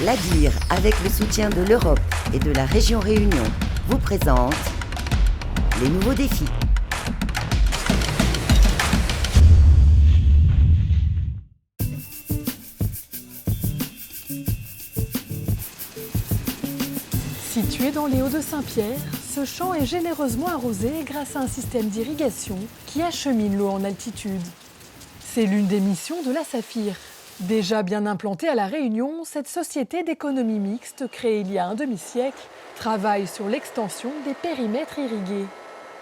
L'Agir, avec le soutien de l'Europe et de la région Réunion, vous présente les nouveaux défis. Situé dans les Hauts-de-Saint-Pierre, ce champ est généreusement arrosé grâce à un système d'irrigation qui achemine l'eau en altitude. C'est l'une des missions de la Saphir. Déjà bien implantée à La Réunion, cette société d'économie mixte, créée il y a un demi-siècle, travaille sur l'extension des périmètres irrigués.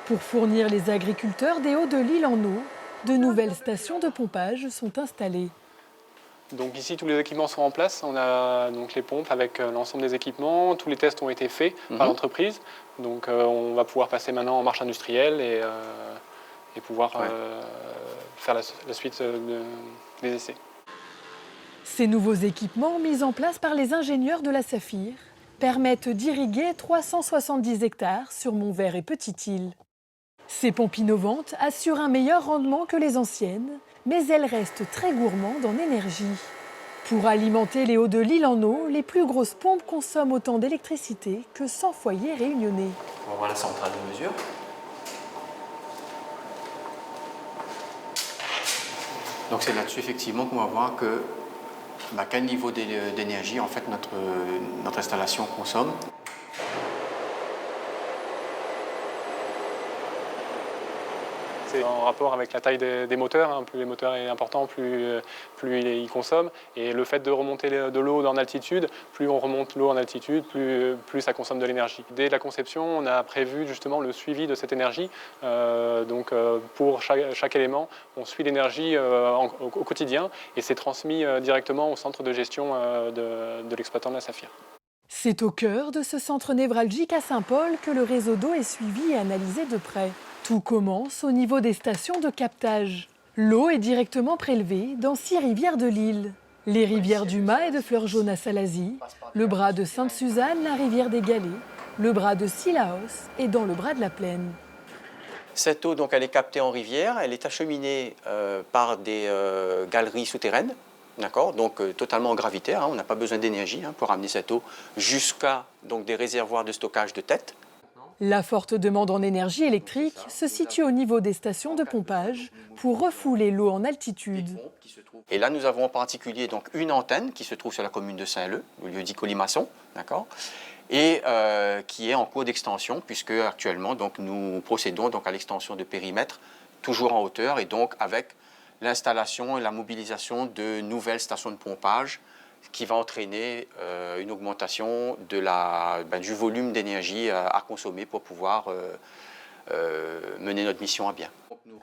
Pour fournir les agriculteurs des Hauts de l'île en eau, de nouvelles stations de pompage sont installées. Donc ici, tous les équipements sont en place. On a donc les pompes avec l'ensemble des équipements. Tous les tests ont été faits par l'entreprise. Donc on va pouvoir passer maintenant en marche industrielle et pouvoir faire la suite des essais. Ces nouveaux équipements, mis en place par les ingénieurs de la Saphir, permettent d'irriguer 370 hectares sur Montvert et Petite-Île. Ces pompes innovantes assurent un meilleur rendement que les anciennes, mais elles restent très gourmandes en énergie. Pour alimenter les Hauts de l'île en eau, les plus grosses pompes consomment autant d'électricité que 100 foyers réunionnais. On va voir la centrale de mesure. Donc c'est là-dessus effectivement qu'on va voir quel niveau d'énergie en fait notre installation consomme. C'est en rapport avec la taille des moteurs. Plus le moteur est important, plus il consomme. Et le fait de remonter de l'eau en altitude, plus on remonte l'eau en altitude, plus ça consomme de l'énergie. Dès la conception, on a prévu justement le suivi de cette énergie. Pour chaque élément, on suit l'énergie au quotidien et c'est transmis directement au centre de gestion de l'exploitant de la Saphir. C'est au cœur de ce centre névralgique à Saint-Paul que le réseau d'eau est suivi et analysé de près. Tout commence au niveau des stations de captage. L'eau est directement prélevée dans 6 rivières de l'île. Les rivières du Mât et de Fleur Jaune à Salazie, le bras de Sainte-Suzanne, la rivière des Galets, le bras de Sillaos et dans le bras de la Plaine. Cette eau, donc, elle est captée en rivière, elle est acheminée par des galeries souterraines, d'accord, donc totalement gravitaires, on n'a pas besoin d'énergie pour amener cette eau jusqu'à des réservoirs de stockage de tête. La forte demande en énergie électrique se situe au niveau des stations de pompage pour refouler l'eau en altitude. Et là, nous avons en particulier donc, une antenne qui se trouve sur la commune de Saint-Leu, au lieu dit Colimaçon, d'accord, et qui est en cours d'extension, puisque actuellement donc, nous procédons donc, à l'extension de périmètre, toujours en hauteur, et donc avec l'installation et la mobilisation de nouvelles stations de pompage, qui va entraîner une augmentation du volume d'énergie à consommer pour pouvoir mener notre mission à bien.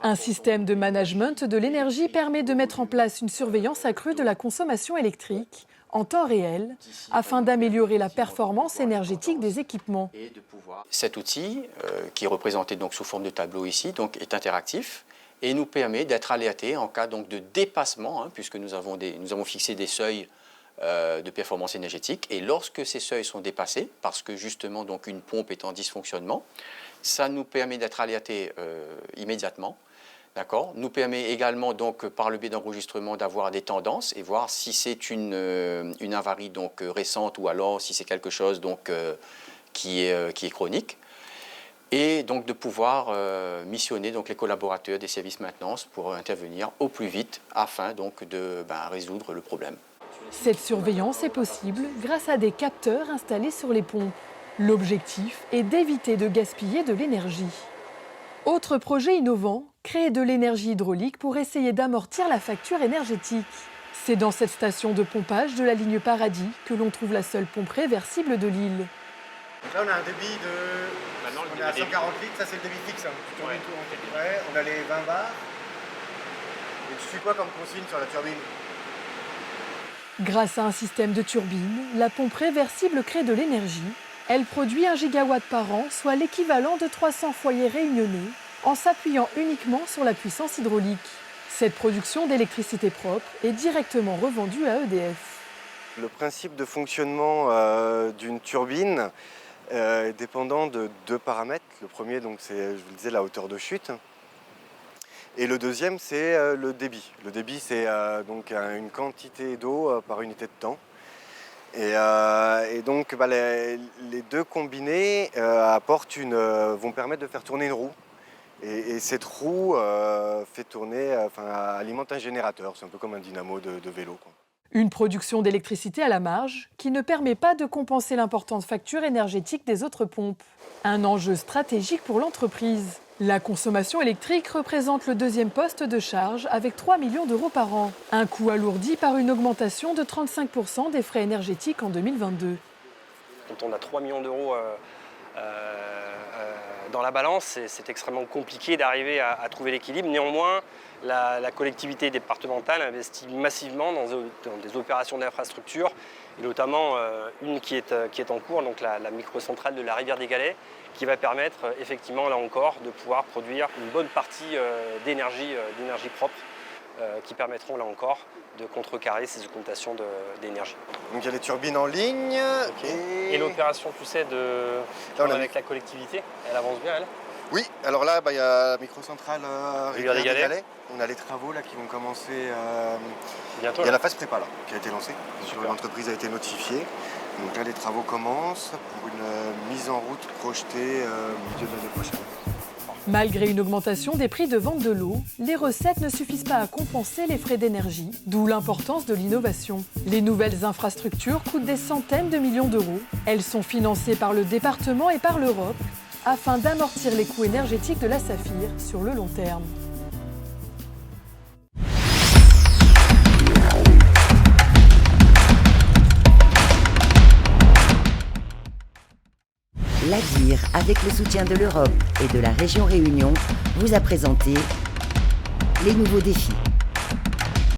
Un système de management de l'énergie permet de mettre en place une surveillance accrue de la consommation électrique en temps réel afin d'améliorer la performance énergétique des équipements. Cet outil, qui est représenté donc, sous forme de tableau ici, donc, est interactif et nous permet d'être alerté en cas donc, de dépassement, puisque nous avons fixé des seuils de performance énergétique, et lorsque ces seuils sont dépassés, parce que justement donc une pompe est en dysfonctionnement, ça nous permet d'être alertés immédiatement, d'accord, nous permet également donc par le biais d'enregistrement d'avoir des tendances et voir si c'est une avarie donc récente ou alors si c'est quelque chose donc qui est chronique, et donc de pouvoir missionner donc les collaborateurs des services maintenance pour intervenir au plus vite afin donc de résoudre le problème. Cette surveillance est possible grâce à des capteurs installés sur les pompes. L'objectif est d'éviter de gaspiller de l'énergie. Autre projet innovant, créer de l'énergie hydraulique pour essayer d'amortir la facture énergétique. C'est dans cette station de pompage de la ligne Paradis que l'on trouve la seule pompe réversible de l'île. Donc là on a un débit on est à 140 litres, ça c'est le débit fixe. On a les 20 bars. Et tu suis quoi comme consigne sur la turbine? Grâce à un système de turbine, la pompe réversible crée de l'énergie. Elle produit 1 gigawatt par an, soit l'équivalent de 300 foyers réunionnais, en s'appuyant uniquement sur la puissance hydraulique. Cette production d'électricité propre est directement revendue à EDF. Le principe de fonctionnement d'une turbine est dépendant de 2 paramètres. Le premier, c'est, je vous le disais, la hauteur de chute. Et le deuxième, c'est le débit. Le débit, c'est donc une quantité d'eau par unité de temps. Et donc les deux combinés vont permettre de faire tourner une roue. Et cette roue alimente un générateur, c'est un peu comme un dynamo de vélo, quoi. Une production d'électricité à la marge qui ne permet pas de compenser l'importante facture énergétique des autres pompes. Un enjeu stratégique pour l'entreprise. La consommation électrique représente le deuxième poste de charge avec 3 millions d'euros par an. Un coût alourdi par une augmentation de 35% des frais énergétiques en 2022. Quand on a 3 millions d'euros dans la balance, c'est extrêmement compliqué d'arriver à trouver l'équilibre. Néanmoins, la collectivité départementale investit massivement dans des opérations d'infrastructure, et notamment une qui est en cours, donc la microcentrale de la Rivière des Galets, qui va permettre effectivement, là encore, de pouvoir produire une bonne partie d'énergie propre, qui permettront, là encore, de contrecarrer ces augmentations d'énergie. Donc il y a les turbines en ligne. Okay. Et l'opération, tu sais, avec la collectivité, elle avance bien, elle? Oui, alors là, il y a la microcentrale Rivière des Galets. Galets. On a les travaux là, qui vont commencer bientôt. Il y a la phase prépa là, qui a été lancée. L'entreprise a été notifiée. Donc là, les travaux commencent pour une mise en route projetée milieu de l'année prochaine. Malgré une augmentation des prix de vente de l'eau, les recettes ne suffisent pas à compenser les frais d'énergie, d'où l'importance de l'innovation. Les nouvelles infrastructures coûtent des centaines de millions d'euros. Elles sont financées par le département et par l'Europe afin d'amortir les coûts énergétiques de la Saphir sur le long terme. L'Adir, avec le soutien de l'Europe et de la région Réunion, vous a présenté les nouveaux défis.